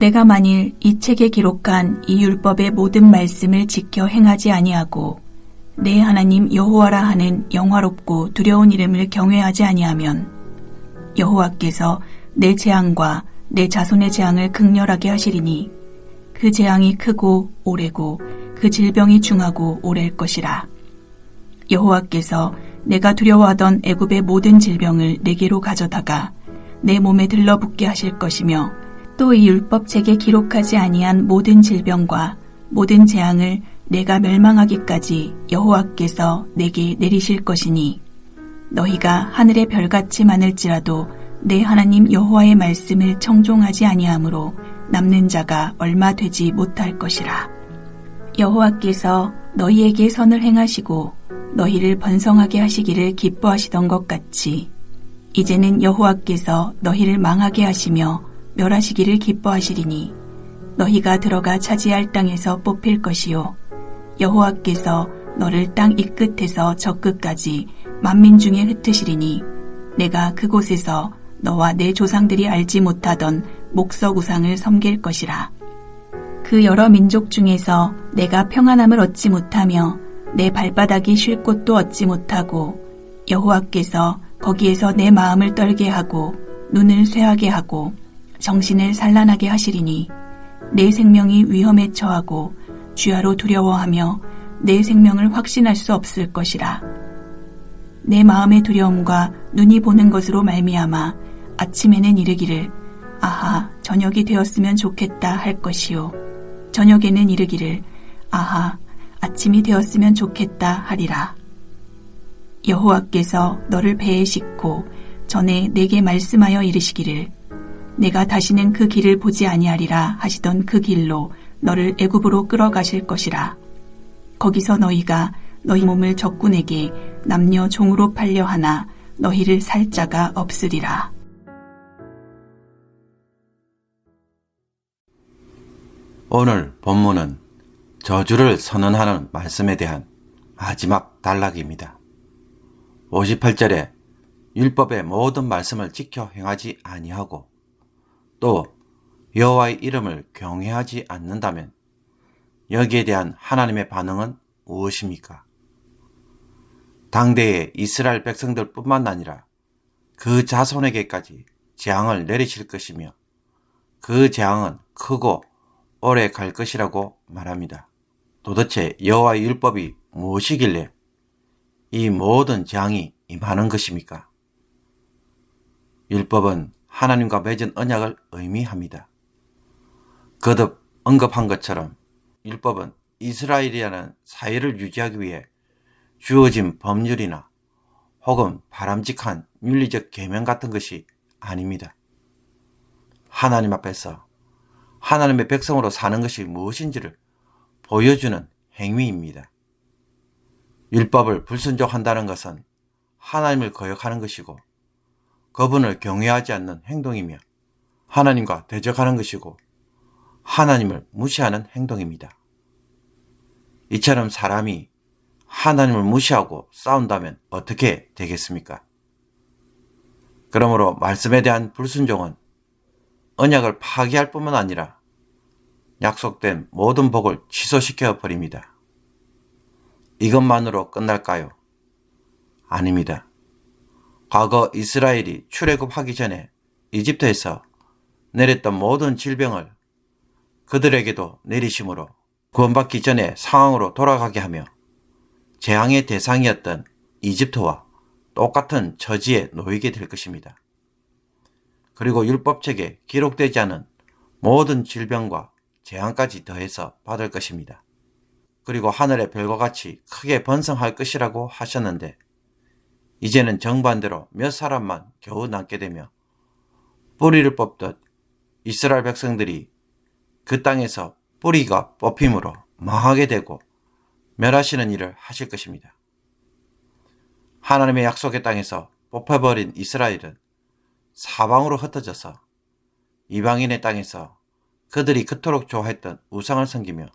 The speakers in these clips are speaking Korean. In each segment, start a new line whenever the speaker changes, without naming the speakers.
내가 만일 이 책에 기록한 이 율법의 모든 말씀을 지켜 행하지 아니하고 내 하나님 여호와라 하는 영화롭고 두려운 이름을 경외하지 아니하면 여호와께서 내 재앙과 내 자손의 재앙을 극렬하게 하시리니 그 재앙이 크고 오래고 그 질병이 중하고 오래일 것이라. 여호와께서 내가 두려워하던 애굽의 모든 질병을 내게로 가져다가 내 몸에 들러붙게 하실 것이며 또 이 율법책에 기록하지 아니한 모든 질병과 모든 재앙을 내가 멸망하기까지 여호와께서 내게 내리실 것이니 너희가 하늘의 별같이 많을지라도 내 하나님 여호와의 말씀을 청종하지 아니하므로 남는 자가 얼마 되지 못할 것이라. 여호와께서 너희에게 선을 행하시고 너희를 번성하게 하시기를 기뻐하시던 것 같이 이제는 여호와께서 너희를 망하게 하시며 멸하시기를 기뻐하시리니 너희가 들어가 차지할 땅에서 뽑힐 것이요 여호와께서 너를 땅 이 끝에서 저 끝까지 만민 중에 흩으시리니 내가 그곳에서 너와 내 조상들이 알지 못하던 목석 우상을 섬길 것이라. 그 여러 민족 중에서 내가 평안함을 얻지 못하며 내 발바닥이 쉴 곳도 얻지 못하고 여호와께서 거기에서 내 마음을 떨게 하고 눈을 쇠하게 하고 정신을 산란하게 하시리니 내 생명이 위험에 처하고 주야로 두려워하며 내 생명을 확신할 수 없을 것이라. 내 마음의 두려움과 눈이 보는 것으로 말미암아 아침에는 이르기를 아하 저녁이 되었으면 좋겠다 할 것이요 저녁에는 이르기를 아하 아침이 되었으면 좋겠다 하리라. 여호와께서 너를 배에 싣고 전에 내게 말씀하여 이르시기를 내가 다시는 그 길을 보지 아니하리라 하시던 그 길로 너를 애굽으로 끌어가실 것이라. 거기서 너희가 너희 몸을 적군에게 남녀 종으로 팔려 하나 너희를 살 자가 없으리라.
오늘 본문은 저주를 선언하는 말씀에 대한 마지막 단락입니다. 58절에 율법의 모든 말씀을 지켜 행하지 아니하고 또 여호와의 이름을 경외하지 않는다면 여기에 대한 하나님의 반응은 무엇입니까? 당대의 이스라엘 백성들 뿐만 아니라 그 자손에게까지 재앙을 내리실 것이며 그 재앙은 크고 오래 갈 것이라고 말합니다. 도대체 여호와의 율법이 무엇이길래 이 모든 재앙이 임하는 것입니까? 율법은 하나님과 맺은 언약을 의미합니다. 거듭 언급한 것처럼 율법은 이스라엘이라는 사회를 유지하기 위해 주어진 법률이나 혹은 바람직한 윤리적 계명 같은 것이 아닙니다. 하나님 앞에서 하나님의 백성으로 사는 것이 무엇인지를 보여주는 행위입니다. 율법을 불순종한다는 것은 하나님을 거역하는 것이고 그분을 경외하지 않는 행동이며 하나님과 대적하는 것이고 하나님을 무시하는 행동입니다. 이처럼 사람이 하나님을 무시하고 싸운다면 어떻게 되겠습니까? 그러므로 말씀에 대한 불순종은 언약을 파기할 뿐만 아니라 약속된 모든 복을 취소시켜 버립니다. 이것만으로 끝날까요? 아닙니다. 과거 이스라엘이 출애굽하기 전에 이집트에서 내렸던 모든 질병을 그들에게도 내리심으로 구원받기 전에 상황으로 돌아가게 하며 재앙의 대상이었던 이집트와 똑같은 처지에 놓이게 될 것입니다. 그리고 율법책에 기록되지 않은 모든 질병과 재앙까지 더해서 받을 것입니다. 그리고 하늘의 별과 같이 크게 번성할 것이라고 하셨는데 이제는 정반대로 몇 사람만 겨우 남게 되며 뿌리를 뽑듯 이스라엘 백성들이 그 땅에서 뿌리가 뽑힘으로 망하게 되고 멸하시는 일을 하실 것입니다. 하나님의 약속의 땅에서 뽑혀버린 이스라엘은 사방으로 흩어져서 이방인의 땅에서 그들이 그토록 좋아했던 우상을 섬기며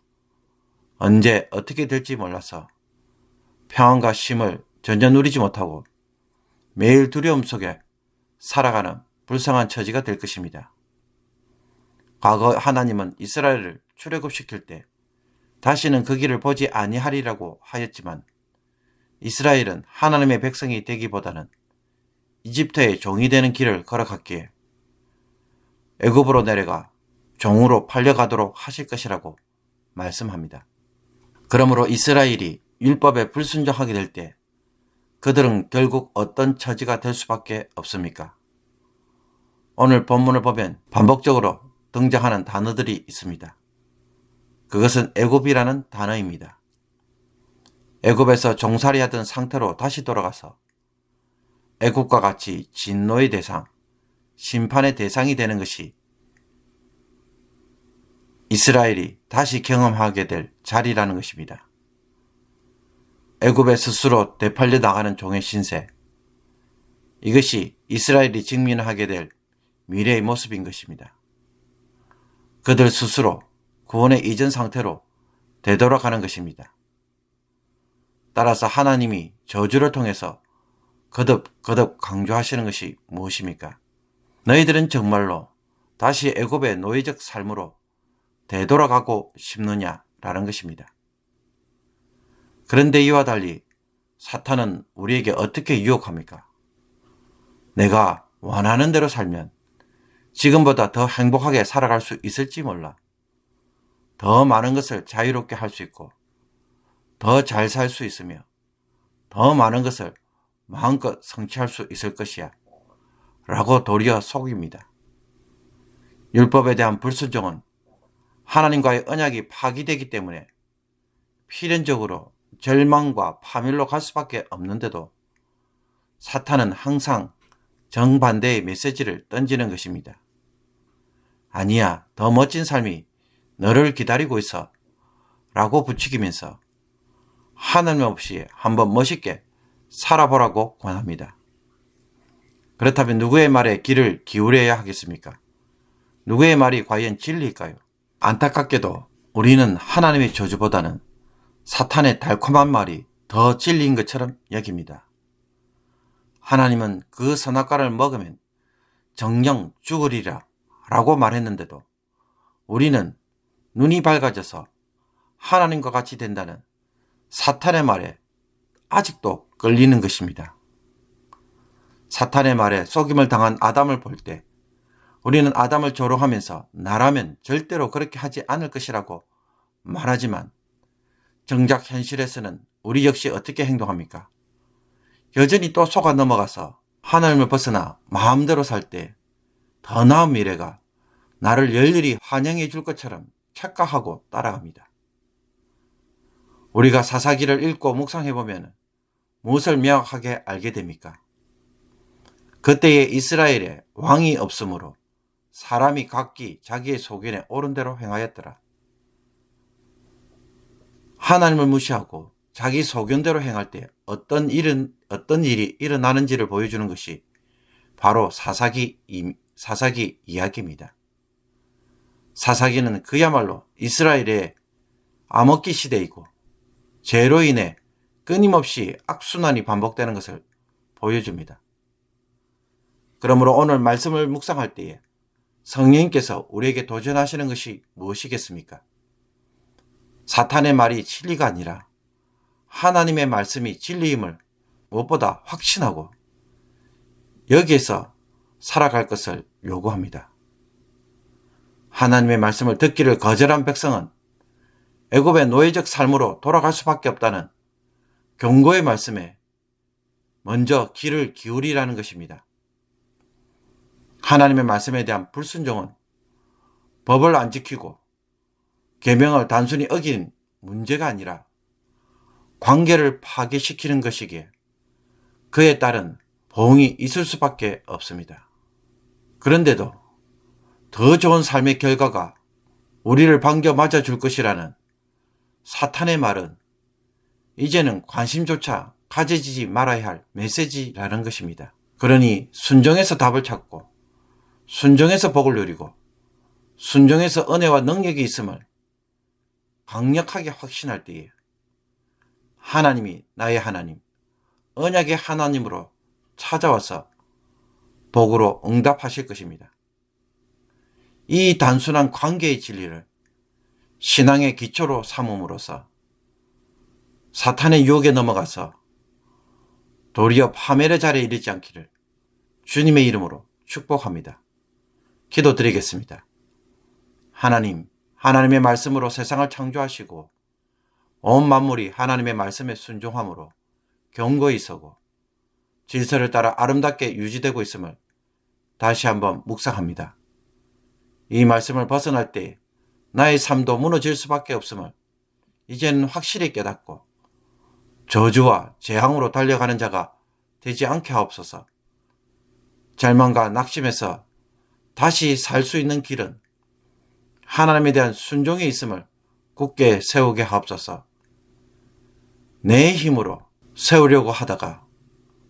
언제 어떻게 될지 몰라서 평안과 쉼을 전혀 누리지 못하고 매일 두려움 속에 살아가는 불쌍한 처지가 될 것입니다. 과거 하나님은 이스라엘을 출애굽시킬 때 다시는 그 길을 보지 아니하리라고 하였지만 이스라엘은 하나님의 백성이 되기보다는 이집트의 종이 되는 길을 걸어갔기에 애굽으로 내려가 종으로 팔려가도록 하실 것이라고 말씀합니다. 그러므로 이스라엘이 율법에 불순종하게 될 때 그들은 결국 어떤 처지가 될 수밖에 없습니까? 오늘 본문을 보면 반복적으로 등장하는 단어들이 있습니다. 그것은 애굽이라는 단어입니다. 애굽에서 종살이하던 상태로 다시 돌아가서 애굽과 같이 진노의 대상, 심판의 대상이 되는 것이 이스라엘이 다시 경험하게 될 자리라는 것입니다. 애굽에 스스로 되팔려 나가는 종의 신세, 이것이 이스라엘이 직면하게 될 미래의 모습인 것입니다. 그들 스스로 구원의 이전 상태로 되돌아가는 것입니다. 따라서 하나님이 저주를 통해서 거듭 강조하시는 것이 무엇입니까? 너희들은 정말로 다시 애굽의 노예적 삶으로 되돌아가고 싶느냐라는 것입니다. 그런데 이와 달리 사탄은 우리에게 어떻게 유혹합니까? 내가 원하는 대로 살면 지금보다 더 행복하게 살아갈 수 있을지 몰라. 더 많은 것을 자유롭게 할 수 있고 더 잘 살 수 있으며 더 많은 것을 마음껏 성취할 수 있을 것이야 라고 도리어 속입니다. 율법에 대한 불순종은 하나님과의 언약이 파기되기 때문에 필연적으로 절망과 파멸로 갈 수밖에 없는데도 사탄은 항상 정반대의 메시지를 던지는 것입니다. 아니야, 더 멋진 삶이 너를 기다리고 있어 라고 부추기면서 하나님 없이 한번 멋있게 살아보라고 권합니다. 그렇다면 누구의 말에 귀를 기울여야 하겠습니까? 누구의 말이 과연 진리일까요? 안타깝게도 우리는 하나님의 저주보다는 사탄의 달콤한 말이 더 진리인 것처럼 여깁니다. 하나님은 그 선악과를 먹으면 정령 죽으리라 라고 말했는데도 우리는 눈이 밝아져서 하나님과 같이 된다는 사탄의 말에 아직도 끌리는 것입니다. 사탄의 말에 속임을 당한 아담을 볼 때 우리는 아담을 조롱하면서 나라면 절대로 그렇게 하지 않을 것이라고 말하지만 정작 현실에서는 우리 역시 어떻게 행동합니까? 여전히 또 속아 넘어가서 하나님을 벗어나 마음대로 살 때 더 나은 미래가 나를 열렬히 환영해 줄 것처럼 착각하고 따라갑니다. 우리가 사사기를 읽고 묵상해보면 무엇을 명확하게 알게 됩니까? 그때에 이스라엘에 왕이 없으므로 사람이 각기 자기의 소견에 옳은 대로 행하였더라. 하나님을 무시하고 자기 소견대로 행할 때 어떤 일이 일어나는지를 보여주는 것이 바로 사사기 이야기입니다. 사사기는 그야말로 이스라엘의 암흑기 시대이고 죄로 인해 끊임없이 악순환이 반복되는 것을 보여줍니다. 그러므로 오늘 말씀을 묵상할 때에 성령님께서 우리에게 도전하시는 것이 무엇이겠습니까? 사탄의 말이 진리가 아니라 하나님의 말씀이 진리임을 무엇보다 확신하고 여기에서 살아갈 것을 요구합니다. 하나님의 말씀을 듣기를 거절한 백성은 애굽의 노예적 삶으로 돌아갈 수밖에 없다는 경고의 말씀에 먼저 귀를 기울이라는 것입니다. 하나님의 말씀에 대한 불순종은 법을 안 지키고 계명을 단순히 어긴 문제가 아니라 관계를 파괴시키는 것이기에 그에 따른 보응이 있을 수밖에 없습니다. 그런데도 더 좋은 삶의 결과가 우리를 반겨 맞아줄 것이라는 사탄의 말은 이제는 관심조차 가져지지 말아야 할 메시지라는 것입니다. 그러니 순종해서 답을 찾고 순종해서 복을 누리고 순종해서 은혜와 능력이 있음을 강력하게 확신할 때에 하나님이 나의 하나님, 언약의 하나님으로 찾아와서 복으로 응답하실 것입니다. 이 단순한 관계의 진리를 신앙의 기초로 삼음으로써 사탄의 유혹에 넘어가서 도리어 파멸의 자리에 이르지 않기를 주님의 이름으로 축복합니다. 기도드리겠습니다. 하나님, 하나님의 말씀으로 세상을 창조하시고 온 만물이 하나님의 말씀에 순종함으로 견고히 서고 질서를 따라 아름답게 유지되고 있음을 다시 한번 묵상합니다. 이 말씀을 벗어날 때 나의 삶도 무너질 수밖에 없음을 이제는 확실히 깨닫고 저주와 재앙으로 달려가는 자가 되지 않게 하옵소서. 절망과 낙심에서 다시 살 수 있는 길은 하나님에 대한 순종이 있음을 굳게 세우게 하옵소서. 내 힘으로 세우려고 하다가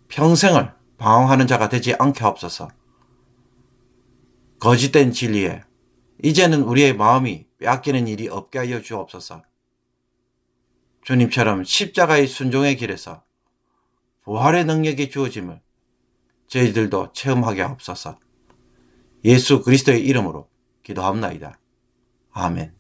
평생을 방황하는 자가 되지 않게 하옵소서. 거짓된 진리에 이제는 우리의 마음이 빼앗기는 일이 없게 하여 주옵소서. 주님처럼 십자가의 순종의 길에서 부활의 능력이 주어짐을 저희들도 체험하게 하옵소서. 예수 그리스도의 이름으로 기도합나이다. 아멘.